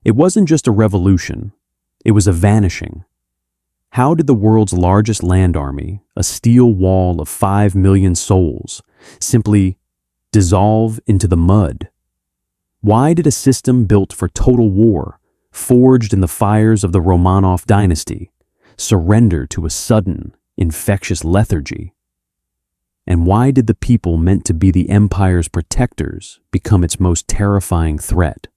It wasn't just a revolution, it was a vanishing. How did the world's largest land army, a steel wall of 5 million souls, simply dissolve into the mud? Why did a system built for total war, forged in the fires of the Romanov dynasty, surrender to a sudden, infectious lethargy? And why did the people meant to be the empire's protectors become its most terrifying threat?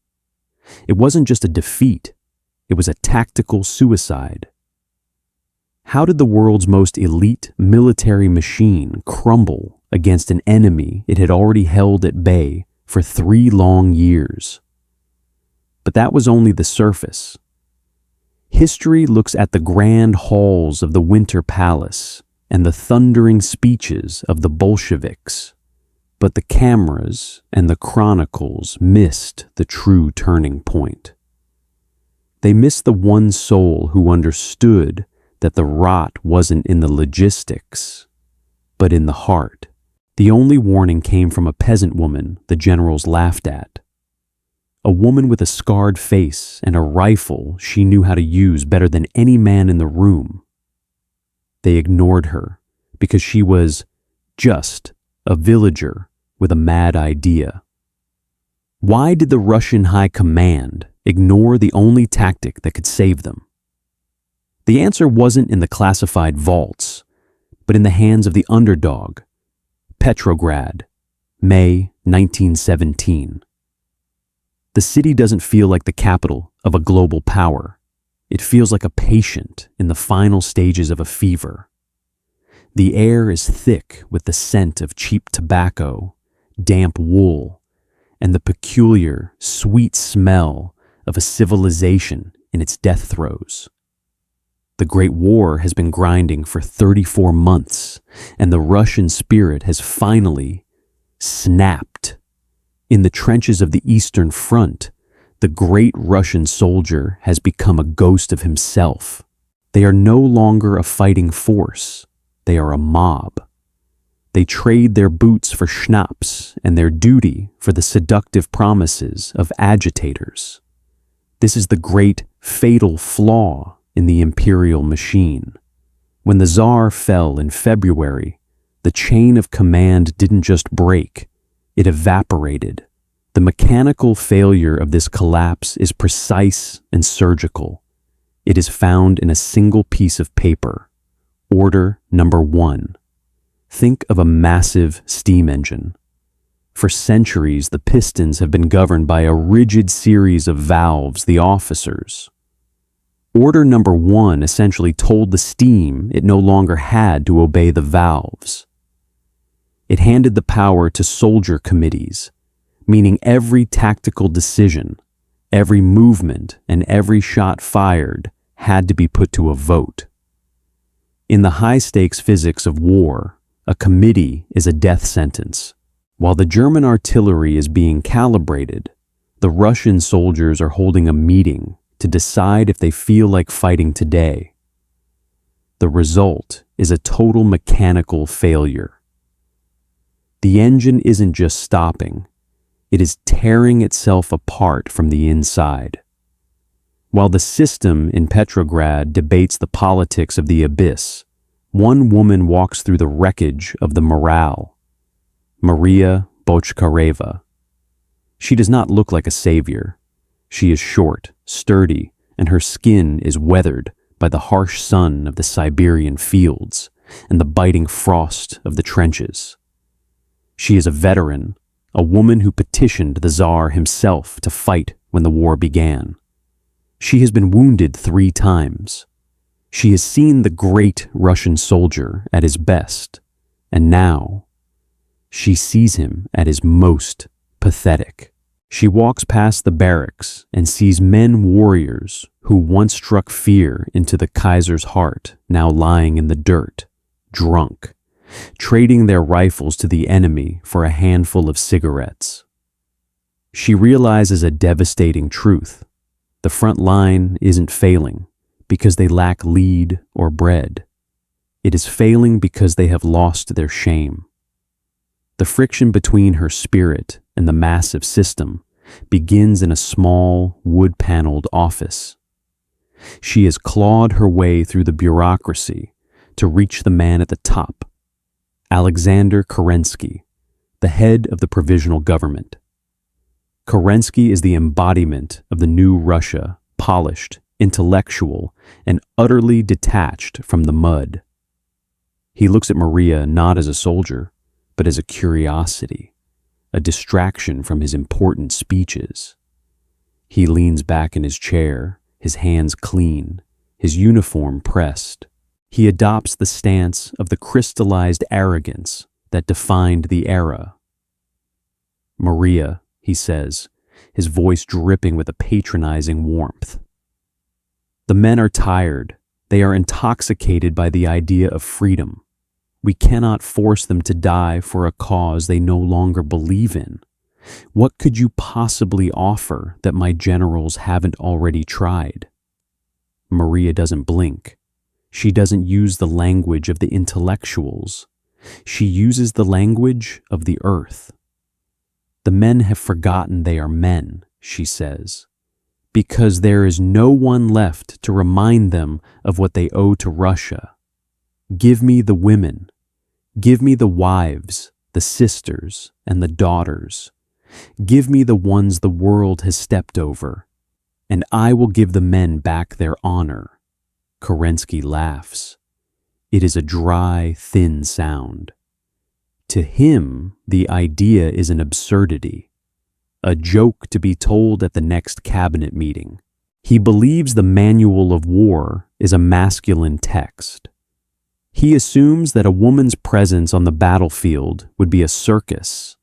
It wasn't just a defeat, it was a tactical suicide. How did the world's most elite military machine crumble against an enemy it had already held at bay for 3 long years? But that was only the surface. History looks at the grand halls of the Winter Palace and the thundering speeches of the Bolsheviks, but the cameras and the chronicles missed the true turning point. They missed the one soul who understood that the rot wasn't in the logistics, but in the heart. The only warning came from a peasant woman the generals laughed at. A woman with a scarred face and a rifle she knew how to use better than any man in the room. They ignored her because she was just a villager with a mad idea. Why did the Russian High Command ignore the only tactic that could save them? The answer wasn't in the classified vaults, but in the hands of the underdog. Petrograd, May 1917. The city doesn't feel like the capital of a global power. It feels like a patient in the final stages of a fever. The air is thick with the scent of cheap tobacco, damp wool, and the peculiar, sweet smell of a civilization in its death throes. The Great War has been grinding for 34 months, and the Russian spirit has finally snapped. In the trenches of the Eastern Front, the great Russian soldier has become a ghost of himself. They are no longer a fighting force, they are a mob. They trade their boots for schnapps and their duty for the seductive promises of agitators. This is the great fatal flaw in the imperial machine. When the Tsar fell in February, the chain of command didn't just break, it evaporated. The mechanical failure of this collapse is precise and surgical. It is found in a single piece of paper. Order number 1. Think of a massive steam engine. For centuries, the pistons have been governed by a rigid series of valves, the officers. Order number 1 essentially told the steam it no longer had to obey the valves. It handed the power to soldier committees, meaning every tactical decision, every movement, and every shot fired had to be put to a vote. In the high-stakes physics of war, a committee is a death sentence. While the German artillery is being calibrated, the Russian soldiers are holding a meeting to decide if they feel like fighting today. The result is a total mechanical failure. The engine isn't just stopping, it is tearing itself apart from the inside. While the system in Petrograd debates the politics of the abyss, one woman walks through the wreckage of the morale. Maria Bochkareva. She does not look like a savior. She is short, sturdy, and her skin is weathered by the harsh sun of the Siberian fields and the biting frost of the trenches. She is a veteran, a woman who petitioned the Tsar himself to fight when the war began. She has been wounded 3 times. She has seen the great Russian soldier at his best, and now she sees him at his most pathetic. She walks past the barracks and sees men warriors who once struck fear into the Kaiser's heart, now lying in the dirt, drunk, trading their rifles to the enemy for a handful of cigarettes. She realizes a devastating truth. The front line isn't failing because they lack lead or bread. It is failing because they have lost their shame. The friction between her spirit and the massive system begins in a small, wood-paneled office. She has clawed her way through the bureaucracy to reach the man at the top, Alexander Kerensky, the head of the Provisional Government. Kerensky is the embodiment of the new Russia, polished, intellectual, and utterly detached from the mud. He looks at Maria not as a soldier, but as a curiosity, a distraction from his important speeches. He leans back in his chair, his hands clean, his uniform pressed. He adopts the stance of the crystallized arrogance that defined the era. "Maria," he says, his voice dripping with a patronizing warmth. "The men are tired. They are intoxicated by the idea of freedom. We cannot force them to die for a cause they no longer believe in. What could you possibly offer that my generals haven't already tried?" Maria doesn't blink. She doesn't use the language of the intellectuals. She uses the language of the earth. "The men have forgotten they are men," she says, "because there is no one left to remind them of what they owe to Russia. Give me the women. Give me the wives, the sisters, and the daughters. Give me the ones the world has stepped over, and I will give the men back their honor." Kerensky laughs. It is a dry, thin sound. To him, the idea is an absurdity, a joke to be told at the next cabinet meeting. He believes the manual of war is a masculine text. He assumes that a woman's presence on the battlefield would be a circus,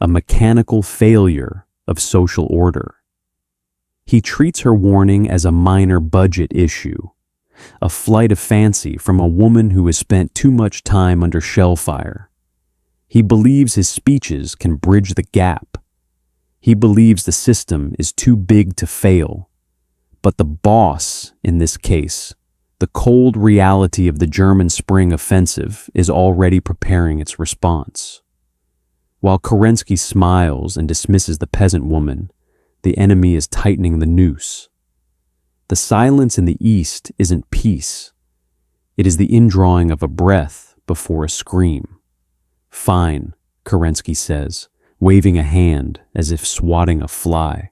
a mechanical failure of social order. He treats her warning as a minor budget issue, a flight of fancy from a woman who has spent too much time under shell fire. He believes his speeches can bridge the gap. He believes the system is too big to fail. But the boss, in this case, the cold reality of the German spring offensive, is already preparing its response. While Kerensky smiles and dismisses the peasant woman, the enemy is tightening the noose. The silence in the east isn't peace. It is the indrawing of a breath before a scream. "Fine," Kerensky says, waving a hand as if swatting a fly.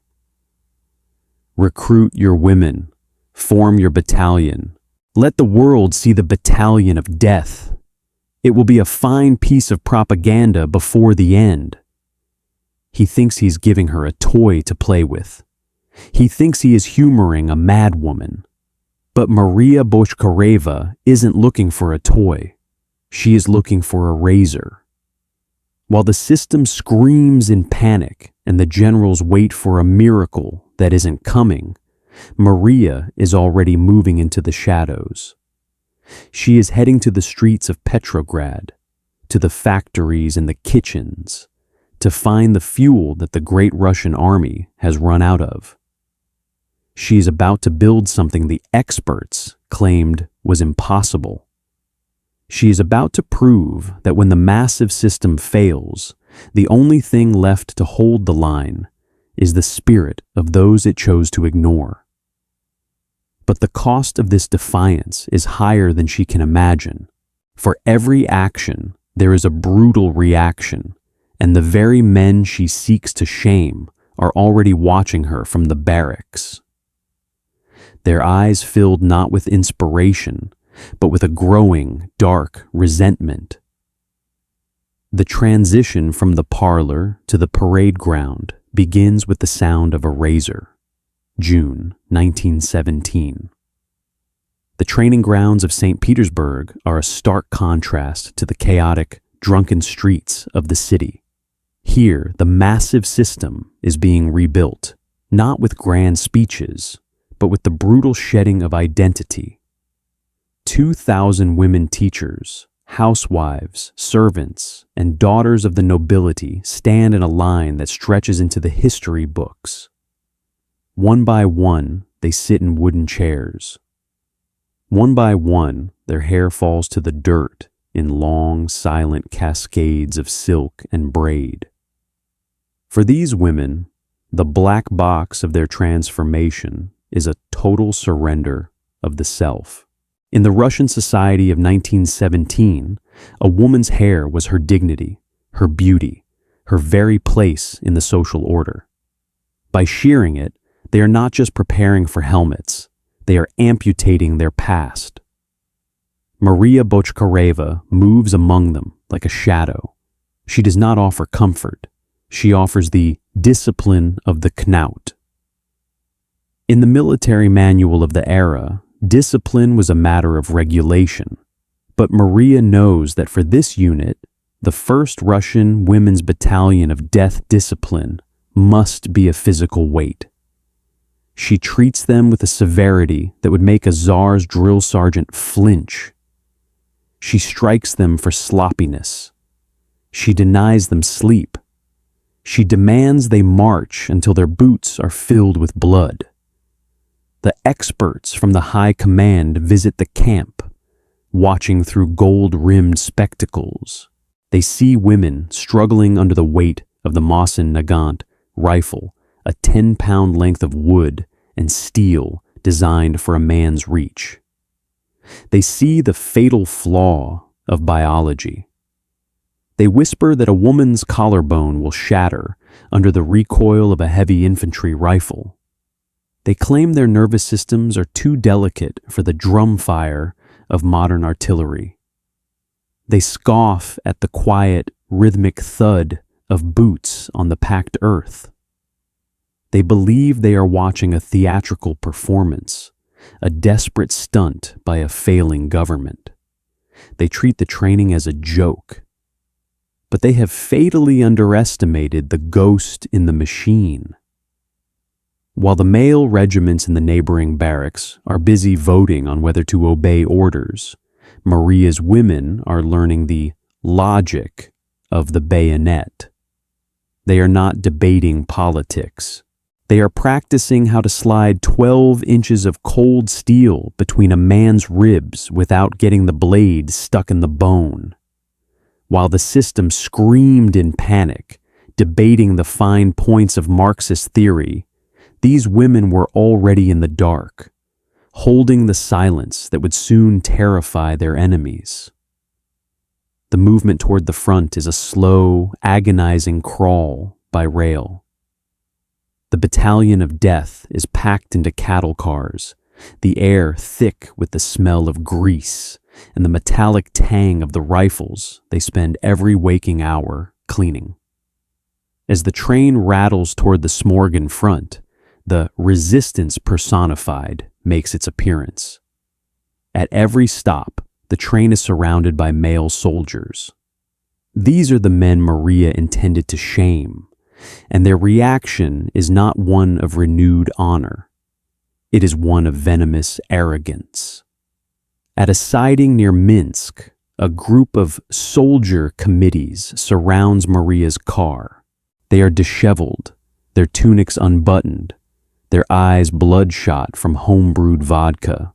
"Recruit your women. Form your battalion. Let the world see the battalion of death. It will be a fine piece of propaganda before the end." He thinks he's giving her a toy to play with. He thinks he is humoring a madwoman. But Maria Bochkareva isn't looking for a toy. She is looking for a razor. While the system screams in panic and the generals wait for a miracle that isn't coming, Maria is already moving into the shadows. She is heading to the streets of Petrograd, to the factories and the kitchens, to find the fuel that the great Russian army has run out of. She is about to build something the experts claimed was impossible. She is about to prove that when the massive system fails, the only thing left to hold the line is the spirit of those it chose to ignore. But the cost of this defiance is higher than she can imagine. For every action, there is a brutal reaction, and the very men she seeks to shame are already watching her from the barracks. Their eyes filled not with inspiration, but with a growing, dark resentment. The transition from the parlor to the parade ground begins with the sound of a razor. June 1917. The training grounds of St. Petersburg are a stark contrast to the chaotic, drunken streets of the city. Here, the massive system is being rebuilt, not with grand speeches, but with the brutal shedding of identity. 2,000 women teachers, housewives, servants, and daughters of the nobility stand in a line that stretches into the history books. One by one, they sit in wooden chairs. One by one, their hair falls to the dirt in long, silent cascades of silk and braid. For these women, The black box of their transformation is a total surrender of the self. In the Russian society of 1917, a woman's hair was her dignity, her beauty, her very place in the social order. By shearing it, they are not just preparing for helmets, they are amputating their past. Maria Bochkareva moves among them like a shadow. She does not offer comfort. She offers the discipline of the knout. In the military manual of the era, discipline was a matter of regulation. But Maria knows that for this unit, the 1st Russian Women's Battalion of Death Discipline must be a physical weight. She treats them with a severity that would make a Tsar's drill sergeant flinch. She strikes them for sloppiness. She denies them sleep. She demands they march until their boots are filled with blood. The experts from the high command visit the camp, watching through gold-rimmed spectacles. They see women struggling under the weight of the Mosin Nagant rifle, a 10-pound length of wood and steel designed for a man's reach. They see the fatal flaw of biology. They whisper that a woman's collarbone will shatter under the recoil of a heavy infantry rifle. They claim their nervous systems are too delicate for the drum fire of modern artillery. They scoff at the quiet, rhythmic thud of boots on the packed earth. They believe they are watching a theatrical performance, a desperate stunt by a failing government. They treat the training as a joke. But they have fatally underestimated the ghost in the machine. While the male regiments in the neighboring barracks are busy voting on whether to obey orders, Maria's women are learning the logic of the bayonet. They are not debating politics. They are practicing how to slide 12 inches of cold steel between a man's ribs without getting the blade stuck in the bone. While the system screamed in panic, debating the fine points of Marxist theory, these women were already in the dark, holding the silence that would soon terrify their enemies. The movement toward the front is a slow, agonizing crawl by rail. The battalion of death is packed into cattle cars, the air thick with the smell of grease and the metallic tang of the rifles they spend every waking hour cleaning. As the train rattles toward the Smorgon in front, the resistance personified makes its appearance. At every stop, the train is surrounded by male soldiers. These are the men Maria intended to shame, and their reaction is not one of renewed honor. It is one of venomous arrogance. At a siding near Minsk, a group of soldier committees surrounds Maria's car. They are disheveled, their tunics unbuttoned, their eyes bloodshot from home-brewed vodka.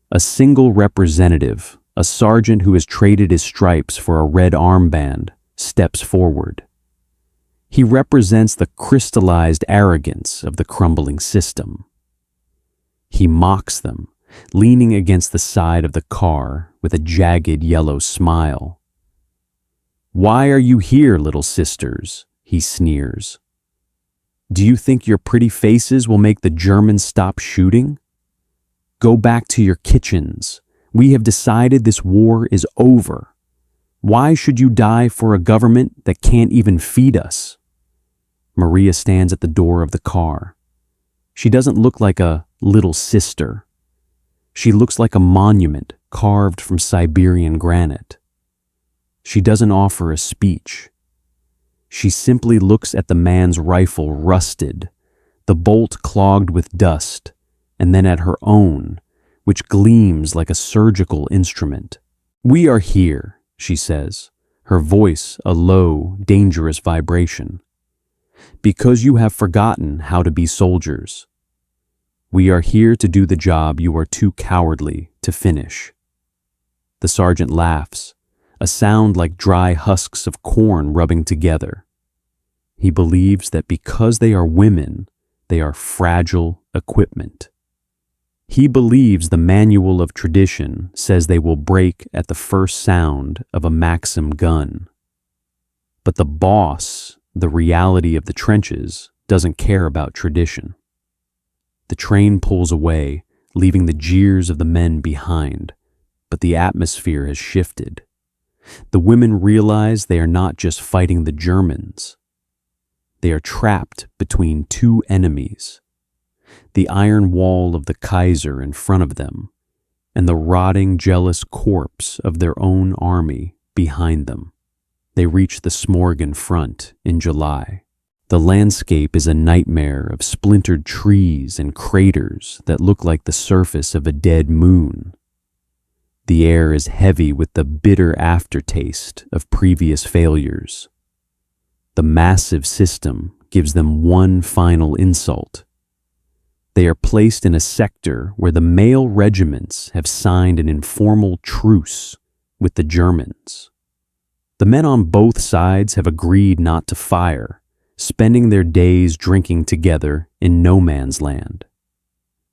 A single representative, a sergeant who has traded his stripes for a red armband, steps forward. He represents the crystallized arrogance of the crumbling system. He mocks them, leaning against the side of the car with a jagged yellow smile. "Why are you here, little sisters?" he sneers. "Do you think your pretty faces will make the Germans stop shooting? Go back to your kitchens. We have decided this war is over. Why should you die for a government that can't even feed us?" Maria stands at the door of the car. She doesn't look like a little sister. She looks like a monument carved from Siberian granite. She doesn't offer a speech. She simply looks at the man's rifle rusted, the bolt clogged with dust, and then at her own, which gleams like a surgical instrument. "We are here," she says, her voice a low, dangerous vibration, "because you have forgotten how to be soldiers. We are here to do the job you are too cowardly to finish." The sergeant laughs, a sound like dry husks of corn rubbing together. He believes that because they are women, they are fragile equipment. He believes the manual of tradition says they will break at the first sound of a Maxim gun. But the boss, the reality of the trenches, doesn't care about tradition. The train pulls away, leaving the jeers of the men behind, but the atmosphere has shifted. The women realize they are not just fighting the Germans. They are trapped between two enemies: the iron wall of the Kaiser in front of them, and the rotting, jealous corpse of their own army behind them. They reach the Smorgon front in July. The landscape is a nightmare of splintered trees and craters that look like the surface of a dead moon. The air is heavy with the bitter aftertaste of previous failures. The massive system gives them one final insult. They are placed in a sector where the male regiments have signed an informal truce with the Germans. The men on both sides have agreed not to fire, spending their days drinking together in no man's land.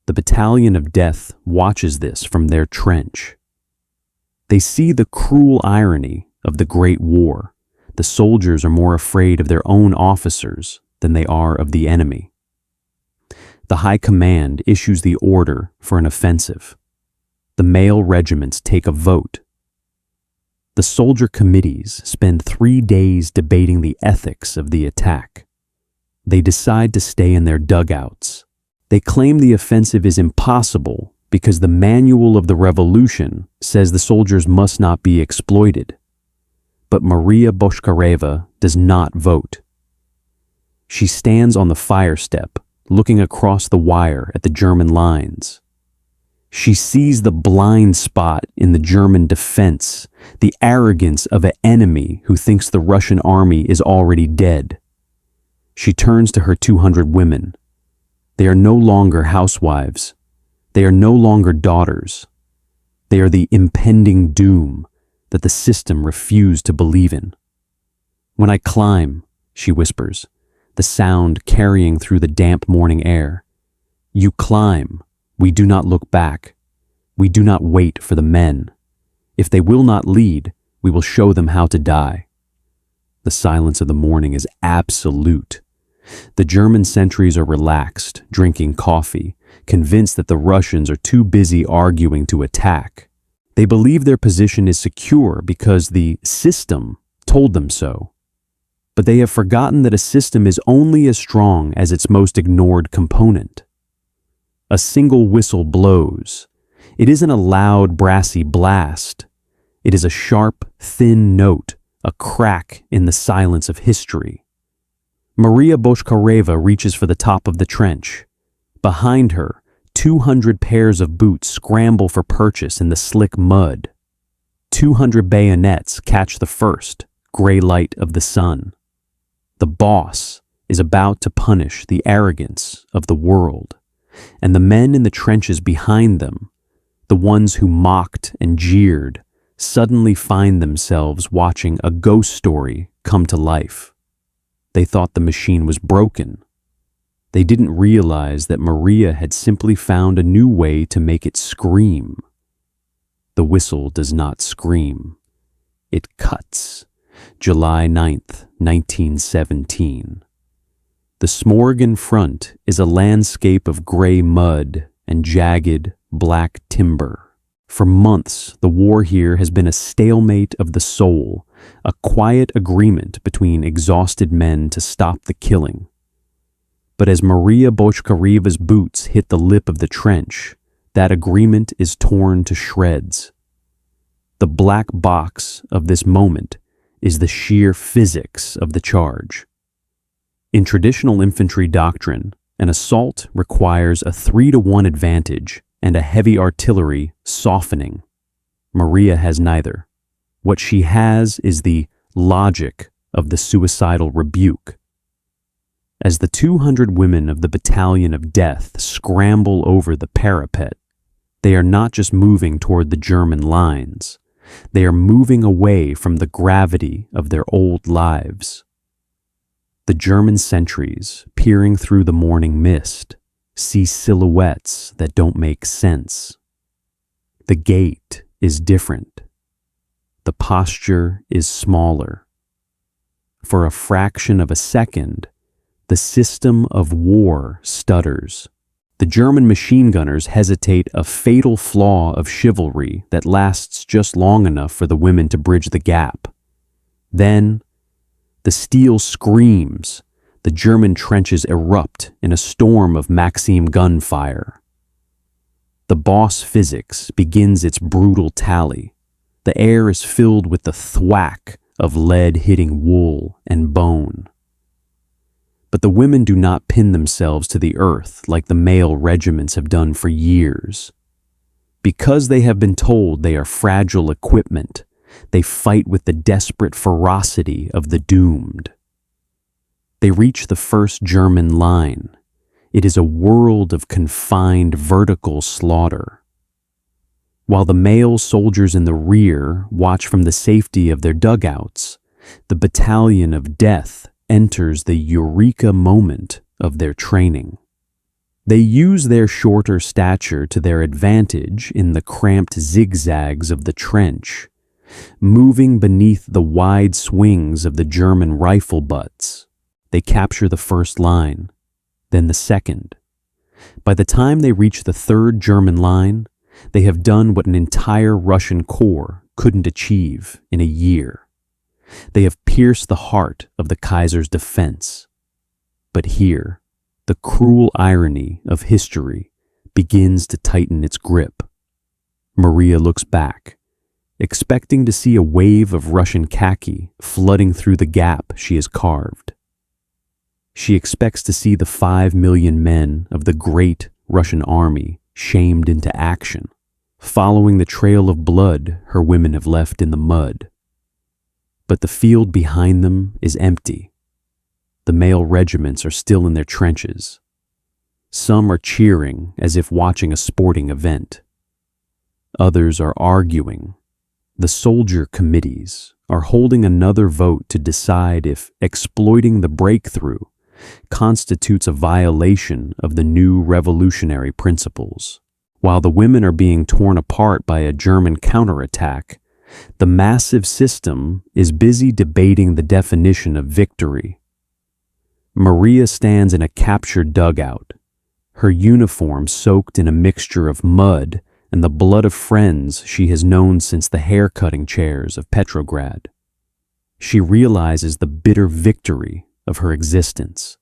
The Battalion of Death watches this from their trench. They see the cruel irony of the Great War. The soldiers are more afraid of their own officers than they are of the enemy. The High Command issues the order for an offensive. The male regiments take a vote. The soldier committees spend 3 days debating the ethics of the attack. They decide to stay in their dugouts. They claim the offensive is impossible because the manual of the revolution says the soldiers must not be exploited. But Maria Bochkareva does not vote. She stands on the fire step, looking across the wire at the German lines. She sees the blind spot in the German defense, the arrogance of an enemy who thinks the Russian army is already dead. She turns to her 200 women. They are no longer housewives. They are no longer daughters. They are the impending doom that the system refused to believe in. "When I climb," she whispers, the sound carrying through the damp morning air. "You climb. We do not look back. We do not wait for the men. If they will not lead, we will show them how to die." The silence of the morning is absolute. The German sentries are relaxed, drinking coffee, convinced that the Russians are too busy arguing to attack. They believe their position is secure because the system told them so. But they have forgotten that a system is only as strong as its most ignored component. A single whistle blows. It isn't a loud, brassy blast. It is a sharp, thin note, a crack in the silence of history. Maria Bochkareva reaches for the top of the trench. Behind her, 200 pairs of boots scramble for purchase in the slick mud. 200 bayonets catch the first gray light of the sun. The boss is about to punish the arrogance of the world, and the men in the trenches behind them, the ones who mocked and jeered, suddenly find themselves watching a ghost story come to life. They thought the machine was broken. They didn't realize that Maria had simply found a new way to make it scream. The whistle does not scream. It cuts. July 9th, 1917. The Smorgon front is a landscape of gray mud and jagged, black timber. For months, the war here has been a stalemate of the soul, a quiet agreement between exhausted men to stop the killing. But as Maria Bochkareva's boots hit the lip of the trench, that agreement is torn to shreds. The black box of this moment is the sheer physics of the charge. In traditional infantry doctrine, an assault requires a 3-to-1 advantage and a heavy artillery softening. Maria has neither. What she has is the logic of the suicidal rebuke. As the 200 women of the Battalion of Death scramble over the parapet, they are not just moving toward the German lines. They are moving away from the gravity of their old lives. The German sentries, peering through the morning mist, see silhouettes that don't make sense. The gait is different. The posture is smaller. For a fraction of a second, the system of war stutters. The German machine gunners hesitate, a fatal flaw of chivalry that lasts just long enough for the women to bridge the gap. Then, the steel screams. The German trenches erupt in a storm of Maxim gunfire. The Boss physics begins its brutal tally. The air is filled with the thwack of lead hitting wool and bone. But the women do not pin themselves to the earth like the male regiments have done for years. Because they have been told they are fragile equipment, they fight with the desperate ferocity of the doomed. They reach the first German line. It is a world of confined vertical slaughter. While the male soldiers in the rear watch from the safety of their dugouts, the battalion of death enters the eureka moment of their training. They use their shorter stature to their advantage in the cramped zigzags of the trench, moving beneath the wide swings of the German rifle butts. They capture the first line, then the second. By the time they reach the third German line, they have done what an entire Russian corps couldn't achieve in a year. They have pierced the heart of the Kaiser's defense. But here, the cruel irony of history begins to tighten its grip. Maria looks back, expecting to see a wave of Russian khaki flooding through the gap she has carved. She expects to see the 5 million men of the great Russian army shamed into action, following the trail of blood her women have left in the mud. But the field behind them is empty. The male regiments are still in their trenches. Some are cheering as if watching a sporting event. Others are arguing. The soldier committees are holding another vote to decide if exploiting the breakthrough constitutes a violation of the new revolutionary principles. While the women are being torn apart by a German counterattack, the massive system is busy debating the definition of victory. Maria stands in a captured dugout, her uniform soaked in a mixture of mud and the blood of friends she has known since the hair-cutting chairs of Petrograd. She realizes the bitter victory of her existence.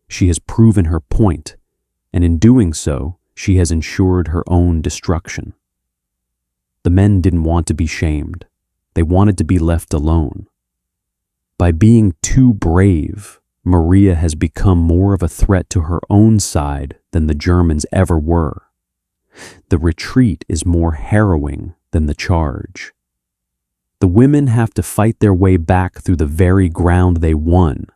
She has proven her point, and in doing so, she has ensured her own destruction. The men didn't want to be shamed. They wanted to be left alone. By being too brave, Maria has become more of a threat to her own side than the Germans ever were. The retreat is more harrowing than the charge. The women have to fight their way back through the very ground they won,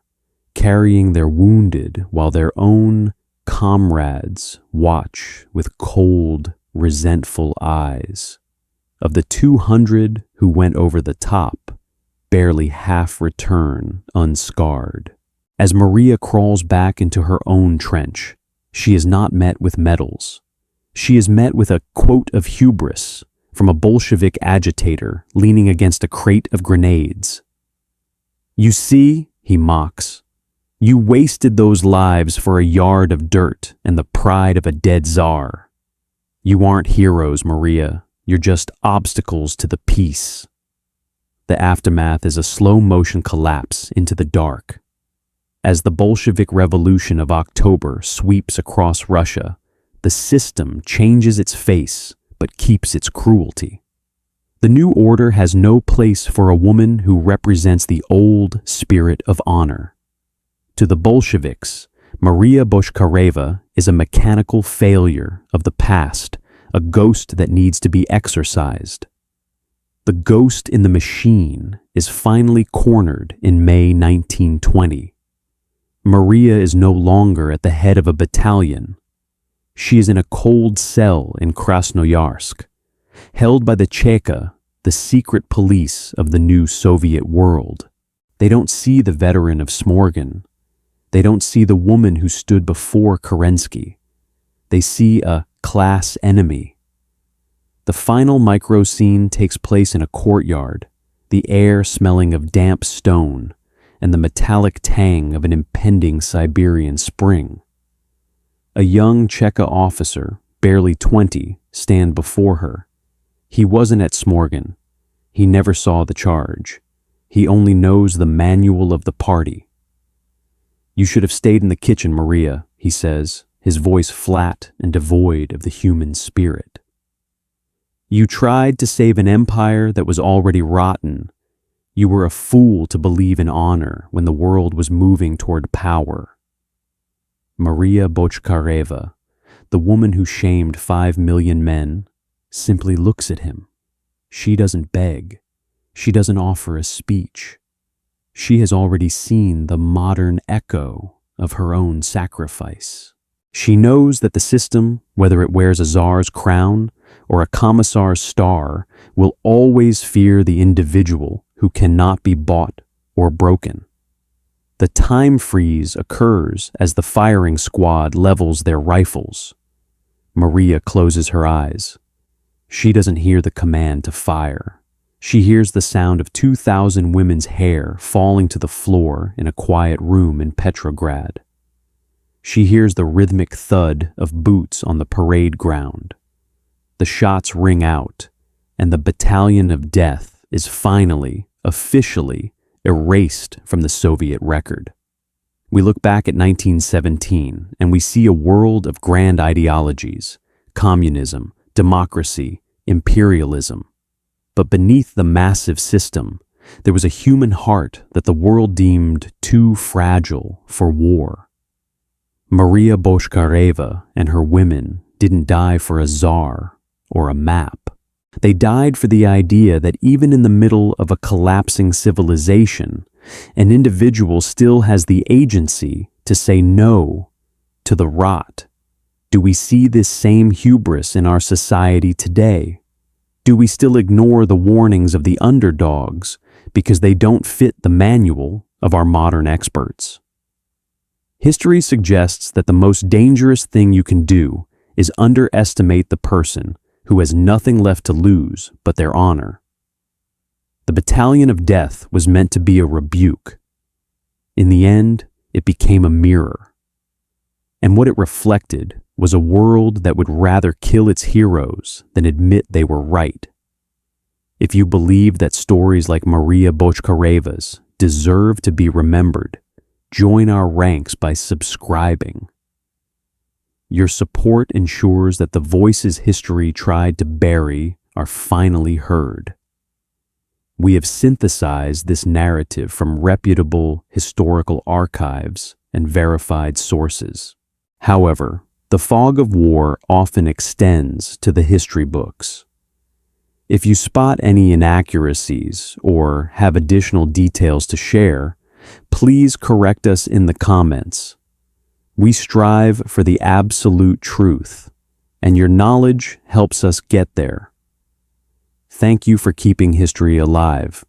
carrying their wounded while their own comrades watch with cold, resentful eyes. Of the 200 who went over the top, barely half return unscarred. As Maria crawls back into her own trench, she is not met with medals. She is met with a quote of hubris from a Bolshevik agitator leaning against a crate of grenades. "You see," he mocks, "you wasted those lives for a yard of dirt and the pride of a dead czar. You aren't heroes, Maria. You're just obstacles to the peace." The aftermath is a slow-motion collapse into the dark. As the Bolshevik Revolution of October sweeps across Russia, the system changes its face but keeps its cruelty. The new order has no place for a woman who represents the old spirit of honor. To the Bolsheviks, Maria Bochkareva is a mechanical failure of the past, a ghost that needs to be exorcised. The ghost in the machine is finally cornered in May 1920. Maria is no longer at the head of a battalion. She is in a cold cell in Krasnoyarsk, held by the Cheka, the secret police of the new Soviet world. They don't see the veteran of Smorgon, They don't see the woman who stood before Kerensky. They see a class enemy. The final micro scene takes place in a courtyard, the air smelling of damp stone and the metallic tang of an impending Siberian spring. A young Cheka officer, barely 20, stand before her. He wasn't at Smorgon. He never saw the charge. He only knows the manual of the party. "You should have stayed in the kitchen, Maria," he says, his voice flat and devoid of the human spirit. "You tried to save an empire that was already rotten. You were a fool to believe in honor when the world was moving toward power." Maria Bochkareva, the woman who shamed 5 million men, simply looks at him. She doesn't beg. She doesn't offer a speech. She has already seen the modern echo of her own sacrifice. She knows that the system, whether it wears a czar's crown or a commissar's star, will always fear the individual who cannot be bought or broken. The time freeze occurs as the firing squad levels their rifles. Maria closes her eyes. She doesn't hear the command to fire. She hears the sound of 2,000 women's hair falling to the floor in a quiet room in Petrograd. She hears the rhythmic thud of boots on the parade ground. The shots ring out, and the Battalion of Death is finally, officially, erased from the Soviet record. We look back at 1917 and we see a world of grand ideologies: communism, democracy, imperialism. But beneath the massive system, there was a human heart that the world deemed too fragile for war. Maria Bochkareva and her women didn't die for a czar or a map. They died for the idea that even in the middle of a collapsing civilization, an individual still has the agency to say no to the rot. Do we see this same hubris in our society today? Do we still ignore the warnings of the underdogs because they don't fit the manual of our modern experts? History suggests that the most dangerous thing you can do is underestimate the person who has nothing left to lose but their honor. The Battalion of Death was meant to be a rebuke. In the end, it became a mirror. And what it reflected was a world that would rather kill its heroes than admit they were right. If you believe that stories like Maria Bochkareva's deserve to be remembered, join our ranks by subscribing. Your support ensures that the voices history tried to bury are finally heard. We have synthesized this narrative from reputable historical archives and verified sources. However, the fog of war often extends to the history books. If you spot any inaccuracies or have additional details to share, please correct us in the comments. We strive for the absolute truth, and your knowledge helps us get there. Thank you for keeping history alive.